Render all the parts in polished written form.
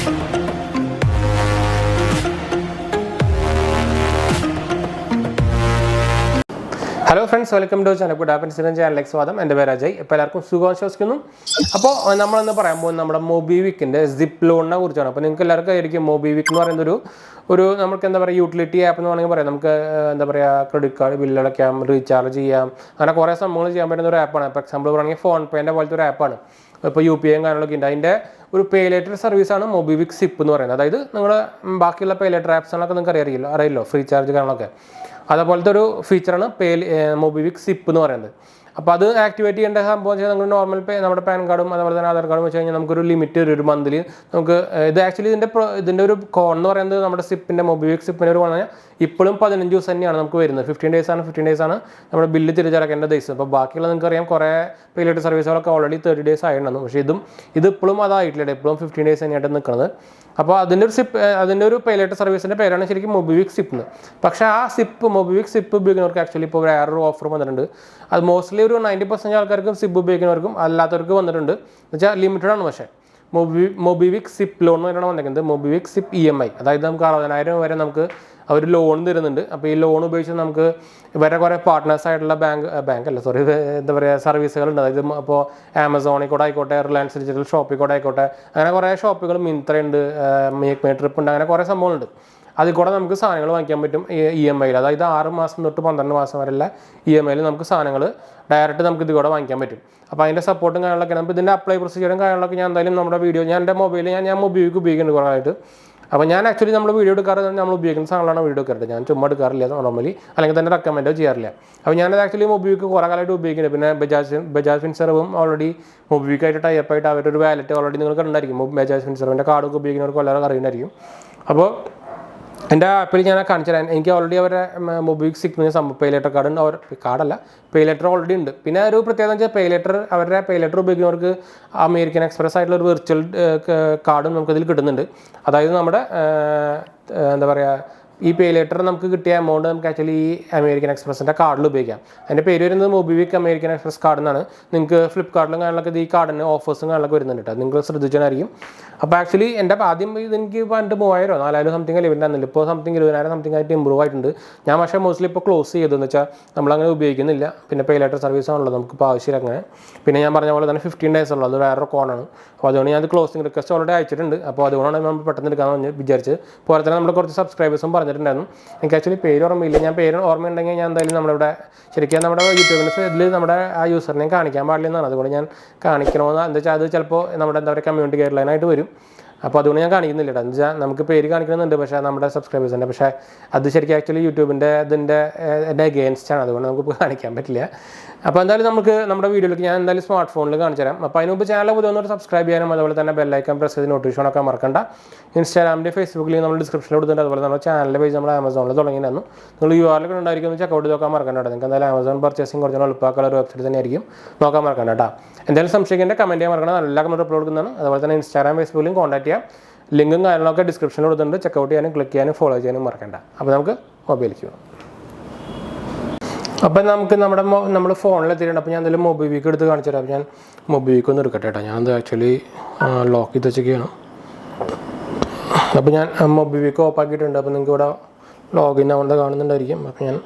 Hello friends, welcome to channel 𝙑𝙞𝙙𝙯 സ്വാഗതം. എൻ്റെ പേര് അജയ്. ഇപ്പോൾ എല്ലാവർക്കും സുഖമാണെന്ന് വിശ്വസിക്കുന്നു. അപ്പോൾ നമ്മളിന്ന് പറയാൻ പോകുന്നത് നമ്മുടെ മൊബിവിക്കിൻ്റെ സിപ്പ് ലോണിനെ കുറിച്ചാണ്. അപ്പോൾ നിങ്ങൾക്ക് എല്ലാവർക്കും ആയിരിക്കും മൊബിവിക്ക് എന്ന് പറയുന്നത് ഒരു നമുക്ക് എന്താ പറയുക യൂട്ടിലിറ്റി ആപ്പ് എന്ന് വേണമെങ്കിൽ പറയാം. നമുക്ക് എന്താ പറയുക ക്രെഡിറ്റ് കാർഡ് ബില്ല് അടയ്ക്കാം, റീചാർജ് ചെയ്യാം, അങ്ങനെ കുറേ സംഭവങ്ങൾ ചെയ്യാൻ പറ്റുന്ന ഒരു ആപ്പാണ്. ഫോർ എക്സാമ്പിൾ പറയുകയാണെങ്കിൽ ഫോൺ പേൻ്റെ പോലത്തെ ഒരു ആപ്പാണ്. ഇപ്പോൾ UPI കാര്യങ്ങളൊക്കെ ഉണ്ട്. അതിൻ്റെ ഒരു പേ ലേറ്റർ സർവീസാണ് മൊബിവിക് സിപ്പ് എന്ന് പറയുന്നത്. അതായത് നിങ്ങളുടെ ബാക്കിയുള്ള പേ ലേറ്റർ ആപ്സുകളൊക്കെ നിങ്ങൾക്ക് അറിയില്ലോ ഫ്രീ ചാർജ് കാര്യങ്ങളൊക്കെ അതേപോലത്തെ ഒരു ഫീച്ചറാണ് മൊബിവിക് സിപ്പ് എന്ന് പറയുന്നത്. അപ്പോൾ അത് ആക്ടിവേറ്റ് ചെയ്യേണ്ട സംഭവം വെച്ചാൽ നമ്മൾ നോർമൽ നമ്മുടെ പാൻ കാർഡും അതുപോലെ തന്നെ ആധാർ കാർഡും വെച്ച് കഴിഞ്ഞാൽ നമുക്കൊരു ലിമിറ്റ് വരും ഒരു മന്ത്ലി. നമുക്ക് ഇത് ആക്ച്വലി ഇതിൻ്റെ ഒരു കോൺ എന്ന് പറയുന്നത് നമ്മുടെ സിപ്പിൻ്റെ മൊബിവിക് സിപ്പിൻ്റെ ഒരു പറഞ്ഞാൽ ഇപ്പോഴും 15 ദിവസം തന്നെയാണ് നമുക്ക് വരുന്നത്. 15 days ആണ് നമ്മുടെ ബില്ല് തിരിച്ചടക്കേണ്ട ദിവസം. അപ്പോൾ ബാക്കിയുള്ള നിങ്ങൾക്കറിയാം കുറേ പേ ലേറ്റർ സർവീസുകളൊക്കെ ഓൾറെഡി 30 days ആയിരുന്നു. പക്ഷേ ഇത് ഇപ്പോഴും അതായിട്ടില്ല, ഇപ്പോഴും 15 days തന്നെയായിട്ട് നിൽക്കുന്നത്. അപ്പോൾ അതിൻ്റെ ഒരു പേ ലേറ്റർ സർവീസിൻ്റെ പേരാണ് ശരിക്കും മൊബിവിക് സിപ്പ് എന്ന്. പക്ഷേ ആ മൊബിവിക് സിപ്പ് ഉപയോഗിക്കുന്നവർക്ക് ആക്ച്വലി ഇപ്പോൾ വേറൊരു ഓഫർ വന്നിട്ടുണ്ട്. അത് മോസ്റ്റ്ലി ഒരു 90% ആൾക്കാർക്കും സിപ്പ് ഉപയോഗിക്കുന്നവർക്കും അല്ലാത്തവർക്ക് വന്നിട്ടുണ്ട്. എന്ന് വെച്ചാൽ ലിമിറ്റഡ് ആണ്. പക്ഷേ മൊബിവിക് സിപ്പ് ലോൺ എന്ന് പറഞ്ഞാണ് വന്നിരിക്കുന്നത്. മൊബിവിക് സിപ്പ് EMI, അതായത് നമുക്ക് 60,000 വരെ നമുക്ക് അവർ ലോൺ തരുന്നുണ്ട്. അപ്പോൾ ഈ ലോൺ ഉപയോഗിച്ച് നമുക്ക് ഇവരെ കുറേ പാർട്ട്നേഴ്സ് ആയിട്ടുള്ള എന്താ പറയുക സർവീസുകളുണ്ട്. അതായത് അപ്പോൾ ആമസോണിൽ കൂടെ ആയിക്കോട്ടെ, റിലയൻസ് ഡിജിറ്റൽ ഷോപ്പിൽ കൂടെ ആയിക്കോട്ടെ, അങ്ങനെ കുറേ ഷോപ്പുകൾ, മിന്ത്ര ഉണ്ട്, മേക്ക് മൈ ട്രിപ്പ് ഉണ്ട്, അങ്ങനെ കുറേ സംഭവങ്ങളുണ്ട്. അതിൽ കൂടെ നമുക്ക് സാധനങ്ങൾ വാങ്ങിക്കാൻ പറ്റും EMIയിൽ. അതായത് 6 മാസം തൊട്ട് 12 മാസം വരെയുള്ള EMIയിൽ നമുക്ക് സാധനങ്ങൾ ഡയറക്റ്റ് നമുക്ക് ഇത് കൂടെ വാങ്ങിക്കാൻ പറ്റും. അപ്പോൾ അതിൻ്റെ സപ്പോർട്ടും കാര്യങ്ങളൊക്കെ നമുക്ക് ഇതിൻ്റെ അപ്ലൈ പ്രൊസീജിയറും കാര്യങ്ങളൊക്കെ ഞാൻ എന്തായാലും നമ്മുടെ വീഡിയോ എൻ്റെ മൊബൈലിൽ ഞാൻ മൊബൈലിലേക്ക് ഉപയോഗിക്കുന്നുണ്ട് കുറേ ആയിട്ട്. അപ്പോൾ ഞാൻ ആക്ച്വലി നമ്മൾ വീഡിയോ എടുക്കാറ് നമ്മൾ ഉപയോഗിക്കുന്ന സാധനങ്ങളാണ് വീഡിയോ എടുക്കാറുണ്ട്. ഞാൻ ചുമ്മാ എടുക്കാറില്ല നോർമലി, അല്ലെങ്കിൽ തന്നെ റെക്കമെൻഡോ ചെയ്യാറില്ല. അപ്പോൾ ഞാനത് ആക്ച്വലി മൊബിവിക്ക് കുറേ കാലമായിട്ട് ഉപയോഗിക്കുന്നുണ്ട്. പിന്നെ ബജാജ് ഫിൻസർവും ഓൾറെഡി മൊബിവിക്കായിട്ട് ടൈപ്പായിട്ട് അവരൊരു വാലറ്റ് ഓൾറെഡി നിങ്ങൾക്ക് ഉണ്ടായിരിക്കും. ബജാജ് ഫിൻസർവിൻ്റെ കാർഡൊക്കെ ഉപയോഗിക്കുന്നവർക്ക് വളരെ അറിയുന്നതായിരിക്കും. അപ്പോൾ എൻ്റെ ആപ്പിൽ ഞാൻ കാണിച്ചു തരാം. എനിക്ക് ഓൾറെഡി അവരുടെ മൊബിവിക് സിപ്പ് പേ ലേറ്റർ കാർഡല്ല പേ ലേറ്റർ ഓൾറെഡി ഉണ്ട്. പിന്നെ ഒരു പ്രത്യേകത വെച്ചാൽ അവരുടെ പേ ലേറ്റർ ഉപയോഗിക്കുന്നവർക്ക് അമേരിക്കൻ എക്സ്പ്രസ് ആയിട്ടുള്ള ഒരു വിർച്വൽ കാർഡും നമുക്കതിൽ കിട്ടുന്നുണ്ട്. അതായത് നമ്മുടെ എന്താ പറയുക ഈ പേ ലേറ്റർ നമുക്ക് കിട്ടിയ എമൗണ്ട് നമുക്ക് ആക്ച്വലി ഈ അമേരിക്കൻ എക്സ്പ്രസിൻ്റെ കാർഡിൽ ഉപയോഗിക്കാം. അതിൻ്റെ പേര് വരുന്നത് മൊബിവിക് അമേരിക്കൻ എക്സ്പ്രസ് കാർഡ് എന്നാണ്. നിങ്ങൾക്ക് ഫ്ലിപ്കാർട്ടിലും കാര്യങ്ങളൊക്കെ ഈ കാർഡിന് ഓഫേഴ്സും കാര്യങ്ങളൊക്കെ വരുന്നുണ്ട് കേട്ടോ. നിങ്ങൾ ശ്രദ്ധിച്ചായിരിക്കും. അപ്പോൾ ആക്ച്വലി എൻ്റെ ആദ്യം ഇതെനിക്ക് പണ്ട് 3000 4,000 സംതിങ് ലിമിറ്റ് ആയിരുന്നില്ല. ഇപ്പോൾ സംതിങ് 20,000 സംതിങ് ആയിട്ട് ഇമ്പ്രൂവ് ആയിട്ടുണ്ട്. ഞാൻ പക്ഷേ മോസ്റ്റ്ലി ഇപ്പോൾ ക്ലോസ് ചെയ്തതെന്ന് വെച്ചാൽ നമ്മളങ്ങനെ ഉപയോഗിക്കുന്നില്ല. പിന്നെ പേ ലേറ്റർ സർവീസ് ആണല്ലോ നമുക്കിപ്പോൾ ആവശ്യമില്ല അങ്ങനെ. പിന്നെ ഞാൻ പറഞ്ഞ പോലെ തന്നെ 15 days ഉള്ളത് വേറൊരു കോണാണ്. അപ്പോൾ അതുകൊണ്ട് ഞാൻ ക്ലോസിംഗ് റിക്വസ്റ്റ് ഓൾറെഡി അയച്ചിട്ടുണ്ട്. അപ്പോൾ അതുകൊണ്ടാണ് നമ്മൾ പെട്ടെന്ന് എടുക്കാമെന്ന് വിചാരിച്ചത്. പോലെ തന്നെ നമ്മൾ കുറച്ച് സബ്സ്ക്രൈബേഴ്സും പറഞ്ഞിട്ടുണ്ടായിരുന്നു. എനിക്ക് ആക്ച്വലി പേര് ഓർമ്മയില്ല. ഞാൻ പേര് ഓർമ്മയുണ്ടെങ്കിൽ ഞാൻ എന്തായാലും നമ്മുടെ ശരിക്കും നമ്മുടെ യൂട്യൂബിൻ്റെ ഇതിൽ നമ്മുടെ ആ യൂസറിനെ കാണിക്കാൻ പാടില്ലെന്നാണ്. അതുകൊണ്ട് ഞാൻ കാണിക്കണമെന്ന് എന്താ വെച്ചാൽ അത് ചിലപ്പോൾ നമ്മുടെ എന്താ പറയുക കമ്മ്യൂണിറ്റി ഗൈഡ് ലൈനായിട്ട് വരും. അപ്പോൾ അതുകൊണ്ട് ഞാൻ കാണിക്കുന്നില്ല കേട്ടോ. എന്ന് വെച്ചാൽ നമുക്ക് പേര് കാണിക്കണമെന്നുണ്ട് പക്ഷേ നമ്മുടെ സബ്സ്ക്രൈബേഴ്സിൻ്റെ, പക്ഷേ അത് ശരിക്കും ആക്ച്വലി യൂട്യൂബിൻ്റെ എൻ്റെ അഗെയിൻസ്റ്റാണ്. അതുകൊണ്ട് നമുക്ക് കാണിക്കാൻ പറ്റില്ല. അപ്പോൾ എന്തായാലും നമുക്ക് നമ്മുടെ വീഡിയോയിലേക്ക് ഞാൻ എന്തായാലും സ്മാർട്ട് ഫോണിൽ കാണിച്ചു തരാം. അപ്പോൾ അതിന് മുമ്പ് ചാനൽ പുതിയൊന്ന് സബ്സ്ക്രൈബ് ചെയ്യാനും അതുപോലെ തന്നെ ബെല്ലൈക്കൺ പ്രസ് ചെയ്ത് നോട്ടിഫിക്കേഷൻ ഒക്കെ മറക്കണ്ട. ഇൻസ്റ്റാഗ്രാമിൻ്റെ ഫേസ്ബുക്കിൽ നമ്മൾ ഡിസ്ക്രിപ്ഷനിൽ കൊടുത്തിട്ടുണ്ട്. അതുപോലെ നമ്മുടെ ചാനലിൻ്റെ പേജ് നമ്മൾ ആമസോണിൽ തുടങ്ങിയിരുന്നു. നിങ്ങൾ URL ഉണ്ടായിരിക്കും ചെക്കൗട്ട് നോക്കാൻ മറക്കണ്ട കേട്ടോ. നിങ്ങൾക്ക് എന്തായാലും ആമസോൺ പർച്ചേസിങ് കുറച്ച് എളുപ്പമാക്കാനുള്ള ഒരു വെബ്സൈറ്റ് തന്നെയായിരിക്കും, നോക്കാൻ മറക്കണ്ട കേട്ടോ. എന്തായാലും സംശയിക്കേണ്ട കമൻറ്റ് ചെയ്യാൻ മറക്കണം. നല്ല കമൻറ്റ് അപ്ലോഡ് കൊടുക്കുന്നതാണ്. അതുപോലെ തന്നെ ഇൻസ്റ്റാഗ്രാം ഫേസ്ബുക്കിലും കോൺടാക്ട് ചെയ്യാം. ലിങ്കും കാര്യങ്ങളൊക്കെ ഡിസ്ക്രിപ്ഷനിൽ കൊടുത്തിട്ടുണ്ട്. ചെക്കൗട്ട് ചെയ്യാനും ക്ലിക്ക് ചെയ്യാനും ഫോളോ ചെയ്യാനും മറക്കണ്ട. അപ്പോൾ നമുക്ക് മൊബൈലിലേക്ക് പോകാം. അപ്പം നമുക്ക് നമ്മുടെ ഫോണിലെത്തിയിട്ടുണ്ട്. അപ്പോൾ ഞാൻ എന്തായാലും മൊബിവിക്ക് എടുത്ത് കാണിച്ചു തരാം. അപ്പോൾ ഞാൻ മൊബിവിക്ക് ഒന്ന് എടുക്കട്ടെ കേട്ടോ. ഞാനത് ആക്ച്വലി ലോക്ക് ചെയ്ത് വെച്ചൊക്കെയാണ്. അപ്പോൾ ഞാൻ മൊബിവിക്ക് ഓഫ് ആക്കിയിട്ടുണ്ട്. അപ്പോൾ നിങ്ങൾക്ക് ഇവിടെ ലോഗിൻ ആവേണ്ട കാണുന്നുണ്ടായിരിക്കും. അപ്പോൾ ഞാൻ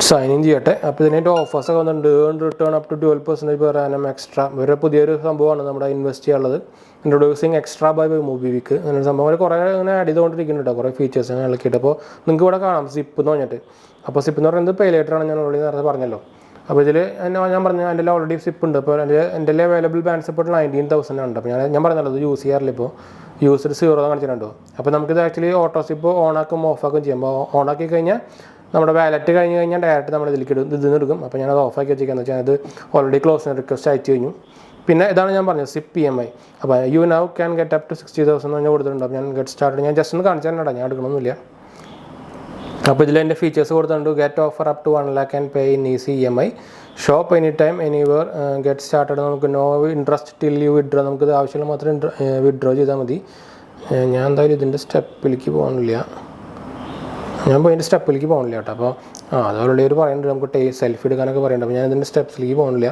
സൈൻ ഇൻ ചെയ്യട്ടെ. അപ്പോൾ ഇതിനായിട്ട് ഓഫേഴ്സൊക്കെ വന്നിട്ടുണ്ട്. Return up to 12% per annum extra. ഒരു പുതിയൊരു സംഭവമാണ് നമ്മുടെ ഇൻവെസ്റ്റ് ചെയ്യാനുള്ളത്. ഇൻട്രൊഡ്യൂസിങ് എക്സ്ട്രാ ബൈ മൊബിവിക്ക് അങ്ങനെ സംഭവം കുറേ അങ്ങനെ ആഡ് ചെയ്തുകൊണ്ടിരിക്കുന്നുണ്ട് കേട്ടോ. കുറേ ഫീച്ചേഴ്സ് അങ്ങനെ ഇളക്കിയിട്ട്. അപ്പോൾ നിങ്ങൾക്ക് ഇവിടെ കാണാം സിപ്പ് എന്ന് പറഞ്ഞിട്ട്. അപ്പോൾ സിപ്പ് എന്ന് പറയുന്നത് പേ ലേറ്ററാണ്, ഞാൻ ഓൾറെഡി നേരത്തെ പറഞ്ഞല്ലോ. അപ്പോൾ ഇതിൽ ഞാൻ പറഞ്ഞു എൻ്റെ ഓൾറെഡി സിപ്പ് ഉണ്ട്. അപ്പോൾ എൻ്റെ അവൈലബിൾ ബാലൻസ് ഇപ്പോൾ 19,000 ഉണ്ട്. അപ്പോൾ ഞാൻ പറഞ്ഞല്ലോ ഇത് യൂസ് ചെയ്യാറില്ല. ഇപ്പോൾ യൂസ്ഡ് 0 കാണിച്ചിട്ടുണ്ടോ. അപ്പോൾ നമുക്കിത് ആക്ച്വലി ഓട്ടോ സിപ്പ് ഓണാക്കും ഓഫാക്കും ചെയ്യാം. അപ്പോൾ ഓണാക്കി കഴിഞ്ഞാൽ നമ്മുടെ വാലറ്റ് കഴിഞ്ഞ് കഴിഞ്ഞാൽ ഡയറക്റ്റ് നമ്മൾ ഇതിൽ എടുക്കും. അപ്പോൾ ഞാനത് ഓഫാക്കി വെച്ചിരിക്കുകയെന്ന് വെച്ചാൽ അത് ഓൾറെഡി ക്ലോസിംഗ് റിക്വസ്റ്റ് അയച്ചു കഴിഞ്ഞു. പിന്നെ ഇതാണ് ഞാൻ പറഞ്ഞത് സിപ്പ് EMI. അപ്പോൾ you now can get up to 60,000 എന്ന് ഞാൻ കൊടുത്തിട്ടുണ്ട്. അപ്പോൾ ഞാൻ ഗെറ്റ് സ്റ്റാർട്ട് ഞാൻ ജസ്റ്റ് ഒന്ന് കാണിച്ചു തരണം, ഞാൻ എടുക്കണമെന്നില്ല. അപ്പോൾ ഇതിൽ എൻ്റെ ഫീച്ചേഴ്സ് കൊടുത്തിട്ടുണ്ട്. Get offer up to 1 lakh and pay in easy EMI, shop any time anywhere, get started. നമുക്ക് no interest till you withdraw. നമുക്കിത് ആവശ്യമുള്ള മാത്രം വിഡ്രോ ചെയ്താൽ മതി. ഞാൻ എന്തായാലും ഇതിൻ്റെ സ്റ്റെപ്പിലേക്ക് പോകണില്ല. ഇതിൻ്റെ സ്റ്റെപ്പിലേക്ക് പോകണില്ല കേട്ടോ. അപ്പോൾ അത് ഓൾറെഡി പറയുന്നുണ്ട് നമുക്ക് സെൽഫി എടുക്കാനൊക്കെ പറയുന്നുണ്ട്. അപ്പോൾ ഞാൻ ഇതിൻ്റെ സ്റ്റെപ്സിലേക്ക് പോകണില്ല.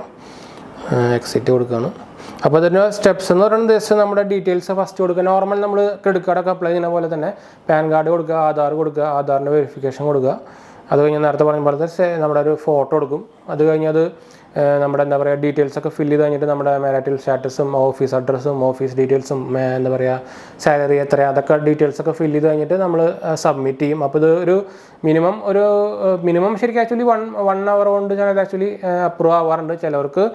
എക്സിറ്റ് കൊടുക്കുകയാണ്. അപ്പോൾ അതിൻ്റെ സ്റ്റെപ്സ് എന്ന് പറയുന്നത് ജസ്റ്റ് നമ്മുടെ ഡീറ്റെയിൽസ് ഫസ്റ്റ് കൊടുക്കുക. നോർമൽ നമ്മൾ ക്രെഡിറ്റ് കാർഡൊക്കെ അപ്ലൈ ചെയ്യുന്ന പോലെ തന്നെ പാൻ കാർഡ് കൊടുക്കുക, ആധാർ കൊടുക്കുക, ആധാറിൻ്റെ വെരിഫിക്കേഷൻ കൊടുക്കുക. അത് കഴിഞ്ഞ് നേരത്തെ പറഞ്ഞ പോലത്തെ നമ്മുടെ ഒരു ഫോട്ടോ എടുക്കും. അത് കഴിഞ്ഞ് അത് നമ്മുടെ എന്താ പറയുക ഡീറ്റെയിൽസൊക്കെ ഫില്ല് ചെയ്ത് കഴിഞ്ഞിട്ട് നമ്മുടെ മാരിറ്റൽ സ്റ്റാറ്റസും ഓഫീസ് അഡ്രസ്സും ഓഫീസ് ഡീറ്റെയിൽസും എന്താ പറയുക സാലറി എത്ര അതൊക്കെ ഡീറ്റെയിൽസൊക്കെ ഫില്ല് ചെയ്ത് കഴിഞ്ഞിട്ട് നമ്മൾ സബ്മിറ്റ് ചെയ്യും. അപ്പോൾ ഇത് ഒരു മിനിമം ശരിക്കും ആക്ച്വലി വൺ അവർ കൊണ്ട് ഞാനത് ആക്ച്വലി അപ്രൂവ് ആവാറുണ്ട്. ചിലവർക്ക്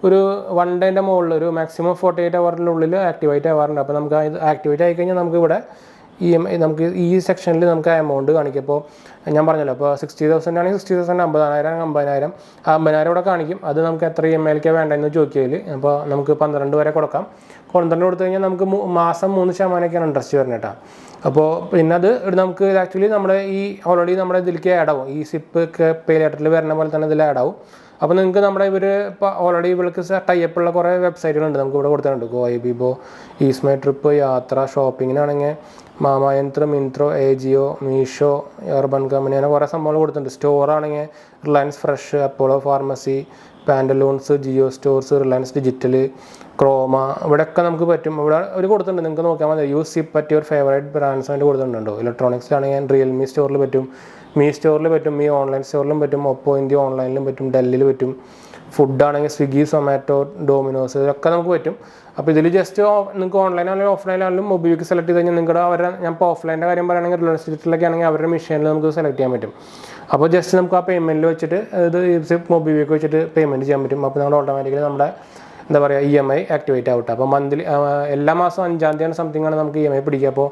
ഒരു 1 ഡേൻ്റെ മുകളിൽ ഒരു മാക്സിമം 48 ഹവറിനുള്ളിൽ ആക്ടിവേറ്റ് ആവാറുണ്ട്. അപ്പോൾ നമുക്ക് ഇത് ആക്ടിവേറ്റ് ആയിക്കഴിഞ്ഞാൽ നമുക്ക് ഇവിടെ EMI നമുക്ക് ഈ സെക്ഷനിൽ നമുക്ക് എമൗണ്ട് കാണിക്കും. ഇപ്പോൾ ഞാൻ പറഞ്ഞല്ലോ, അപ്പോൾ 60,000 ആണെങ്കിൽ 60,000, 50,000 50,000 50,000 ഇവിടെ കാണിക്കും. അത് നമുക്ക് എത്ര EMIക്ക് വേണ്ടതെന്ന് ചോദിക്കുകയിൽ അപ്പോൾ നമുക്ക് 12 വരെ കൊടുക്കാം. 12 കൊടുത്തു കഴിഞ്ഞാൽ നമുക്ക് മാസം 3% ഇൻട്രസ്റ്റ് വരുന്നത് കേട്ടോ. അപ്പോൾ പിന്നെ അത് നമുക്ക് ആക്ച്വലി നമ്മുടെ ഈ ഓൾറെഡി നമ്മുടെ ഇതിലേക്ക് ആഡ് ആവും. ഈ സിപ്പ് പേ ലെറ്ററിൽ വരുന്ന പോലെ തന്നെ ഇതിൽ ആഡ് ആവും. അപ്പോൾ നിങ്ങൾക്ക് നമ്മുടെ ഇവർ ഇപ്പോൾ ഓൾറെഡി ഇവർക്ക് ടൈപ്പുള്ള കുറേ വെബ്സൈറ്റുകളുണ്ട് നമുക്ക് ഇവിടെ കൊടുത്തിട്ടുണ്ട്. ഗോഐബിബോ, ഈസ്മൈ ട്രിപ്പ്, യാത്ര, ഷോപ്പിങ്ങിനാണെങ്കിൽ മാമായന്ത്ര, മിന്ത്രോ, ഏജിയോ, മീഷോ, അർബൻ കമ്പനി അങ്ങനെ കുറേ സംഭവങ്ങൾ കൊടുത്തിട്ടുണ്ട്. സ്റ്റോറാണെങ്കിൽ Reliance Fresh, Apollo Pharmacy, Pantaloons, Jio stores, Reliance Digital, Croma, ഇവിടെയൊക്കെ നമുക്ക് പറ്റും. ഇവിടെ ഒരു കൊടുത്തിട്ടുണ്ട്, നിങ്ങൾക്ക് നോക്കാൻ മതി. Use zip at your favourite brands ആയിട്ട് കൊടുത്തിട്ടുണ്ടോ. ഇലക്ട്രോണിക്സിലാണെങ്കിൽ റിയൽമി സ്റ്റോറിൽ പറ്റും, മീ സ്റ്റോറിൽ പറ്റും, മീ ഓൺലൈൻ സ്റ്റോറിലും പറ്റും, ഒപ്പോ ഇന്ത്യ ഓൺലൈനിലും പറ്റും, ഡെല്ലിൽ പറ്റും. ഫുഡാണെങ്കിൽ സ്വിഗ്ഗി, സൊമാറ്റോ, ഡോമിനോസ് ഇതൊക്കെ നമുക്ക് പറ്റും. അപ്പോൾ ഇതിൽ ജസ്റ്റ് നിങ്ങൾക്ക് ഓൺലൈനാണെങ്കിലും ഓഫ്ലൈനാണെങ്കിലും മൊബൈവിക്ക് സെലക്ട് ചെയ്ത് കഴിഞ്ഞാൽ നിങ്ങളുടെ അവരുടെ ഞാൻ ഇപ്പോൾ ഓഫ്ലൈൻ്റെ കാര്യം പറയുകയാണെങ്കിൽ റിലയൻസ് ഡിജിറ്റലൊക്കെ ആണെങ്കിൽ അവരുടെ മെഷീനിൽ നമുക്ക് സെലക്ട് ചെയ്യാൻ പറ്റും. അപ്പോൾ ജസ്റ്റ് നമുക്ക് ആ പേയ്മെൻറ്റിൽ വെച്ചിട്ട് ഇത് മൊബൈവിക്ക് വെച്ചിട്ട് പേയ്മെൻറ്റ് ചെയ്യാൻ പറ്റും. അപ്പോൾ നമ്മൾ ഓട്ടോമാറ്റിക്കലി നമ്മുടെ എന്താ പറയുക EMI ആക്ടിവേറ്റ് ആവട്ടെ. അപ്പോൾ മന്ത്ലി എല്ലാ മാസം 5-ാം തീയതി സംതിങ്ങാണ് നമുക്ക് EMI പിടിക്കുക. അപ്പോൾ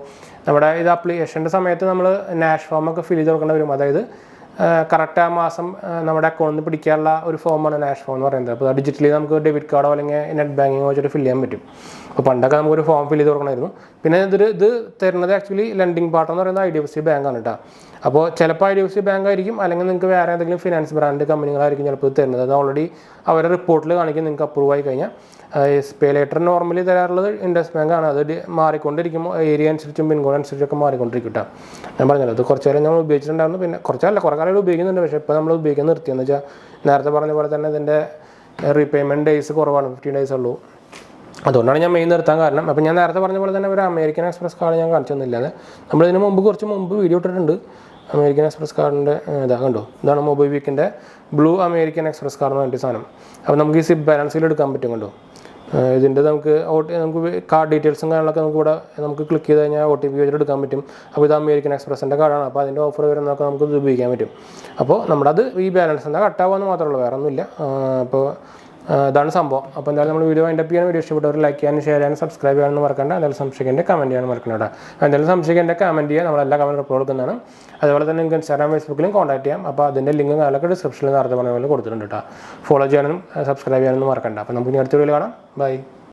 നമ്മുടെ ഇത് അപ്ലിക്കേഷൻ്റെ സമയത്ത് നമ്മൾ നാഷ് ഫോമൊക്കെ ഫിൽ ചെയ്ത് കൊടുക്കേണ്ടി വരും. അതായത് കറക്റ്റ് ആ മാസം നമ്മുടെ അക്കൗണ്ടിൽ നിന്ന് പിടിക്കാനുള്ള ഒരു ഫോമാണ് നാഷ് ഫോം എന്ന് പറയുന്നത്. അപ്പോൾ ഡിജിറ്റലി നമുക്ക് ഡെബിറ്റ് കാർഡോ അല്ലെങ്കിൽ നെറ്റ് ബാങ്കിങ്ങോ വെച്ചിട്ട് ഫില്ല് ചെയ്യാൻ പറ്റും. അപ്പോൾ പണ്ടൊക്കെ നമുക്കൊരു ഫോം ഫില്ല് ചെയ്ത് കൊടുക്കണമായിരുന്നു. പിന്നെ ഇത് തരുന്നത് ആക്ച്വലി ലെൻഡിങ് പാർട്ണർ എന്ന് പറയുന്നത് IDFC ബാങ്കാണ് കേട്ടോ. അപ്പോൾ ചിലപ്പോൾ IDFC ബാങ്ക് ആയിരിക്കും, അല്ലെങ്കിൽ നിങ്ങൾക്ക് വേറെ ഏതെങ്കിലും ഫിനാൻസ് ബ്രാൻഡ് കമ്പനികളായിരിക്കും ചിലപ്പോൾ ഇത് തരുന്നത്. അത് ഓൾറെഡി അവരുടെ റിപ്പോർട്ടിൽ കാണിക്കും നിങ്ങൾക്ക് അപ്രൂവ് ആയി കഴിഞ്ഞാൽ. പേ ലെറ്റർ നോർമലി തരാറുള്ളത് ഇൻഡസ് ബാങ്കാണ്. അത് മാറിക്കൊണ്ടിരിക്കുമ്പോൾ ഏരിയ അനുസരിച്ചും പിൻകോഡ് അനുസരിച്ചൊക്കെ മാറിക്കൊണ്ടിരിക്കും കേട്ടോ. ഞാൻ പറഞ്ഞല്ലോ അത് കുറച്ച് കാലം നമ്മൾ ഉപയോഗിച്ചിട്ടുണ്ടായിരുന്നു. പിന്നെ കുറേ കാലം ഉപയോഗിക്കുന്നുണ്ട്. പക്ഷേ ഇപ്പോൾ നമ്മൾ ഉപയോഗിക്കാൻ നിർത്തിയെന്ന് വെച്ചാൽ നേരത്തെ പറഞ്ഞ പോലെ തന്നെ ഇതിൻ്റെ റീപേയ്മെൻറ്റ് ഡേയ്സ് കുറവാണ്, 15 days ഉള്ളൂ. അതുകൊണ്ടാണ് ഞാൻ മെയിൻ നിർത്താൻ കാരണം. അപ്പോൾ ഞാൻ നേരത്തെ പറഞ്ഞ പോലെ തന്നെ ഒരു അമേരിക്കൻ എക്സ്പ്രസ് കാർഡ് ഞാൻ കാണിച്ചു തന്നില്ലാതെ നമ്മളിതിന് കുറച്ച് മുമ്പ് വീഡിയോ ഇട്ടിട്ടുണ്ട്. അമേരിക്കൻ എക്സ്പ്രസ് കാർഡിൻ്റെ ഇതാ കണ്ടോ, ഇതാണ് മൊബൈവിക്കിൻ്റെ ബ്ലൂ അമേരിക്കൻ എക്സ്പ്രസ് കാർഡ് എന്ന് പറഞ്ഞിട്ട് സാധനം. അപ്പോൾ നമുക്ക് ഈ സിപ്പ് ബാലൻസിൽ എടുക്കാൻ പറ്റും കണ്ടോ. ഇതിൻ്റെ നമുക്ക് കാർഡ് ഡീറ്റെയിൽസും കാര്യങ്ങളൊക്കെ നമുക്ക് ക്ലിക്ക് ചെയ്ത് കഴിഞ്ഞാൽ OTP വെച്ചിട്ട് എടുക്കാൻ പറ്റും. അപ്പോൾ ഇത് അമേരിക്കൻ എക്സ്പ്രസിൻ്റെ കാർഡാണ്. അപ്പോൾ അതിൻ്റെ ഓഫർ വരുന്നതൊക്കെ നമുക്ക് ഇത് ഉപയോഗിക്കാൻ പറ്റും. അപ്പോൾ നമ്മളത് ഈ ബാലൻസ് എന്താ കട്ടാവുമെന്ന് മാത്രമേ ഉള്ളൂ, വേറെ ഒന്നുമില്ല. അപ്പോൾ ഇതാണ് സംഭവം. അപ്പോൾ എന്തായാലും നമ്മൾ വീഡിയോ വൈൻഡപ്പ് ചെയ്യാൻ വീഡിയോ ഇഷ്ടപ്പെട്ടവർ ലൈക്ക് ചെയ്യാനും ഷെയർ ചെയ്യാനും സബ്സ്ക്രൈബ് ചെയ്യാനും മറക്കണ്ട. എന്തായാലും സംശയിക്കേണ്ട കമൻറ്റ് ചെയ്യാനും മറക്കണ്ട. എന്തായാലും സംശയിക്കേണ്ട കമൻറ്റ് ചെയ്യാൻ നമ്മളെല്ലാ കമൻറ്റ് റിപ്ലൈ കൊടുക്കുന്നതാണ്. അതുപോലെ തന്നെ നിങ്ങൾക്ക് Instagram ഫേസ്ബുക്കിലും കോൺടാക്ട് ചെയ്യാം. അപ്പോൾ അതിൻ്റെ ലിങ്ക് കാര്യങ്ങളൊക്കെ ഡിസ്ക്രിപ്ഷനിൽ നേരത്തെ പറഞ്ഞ പോലെ കൊടുത്തിട്ടുണ്ട് കേട്ടോ. ഫോളോ ചെയ്യാനും സബ്സ്ക്രൈബ് ചെയ്യാനൊന്നും മറക്കണ്ട. അപ്പോൾ നമുക്ക് ഇനി അടുത്ത വീഡിയോയിൽ കാണാം. ബൈ.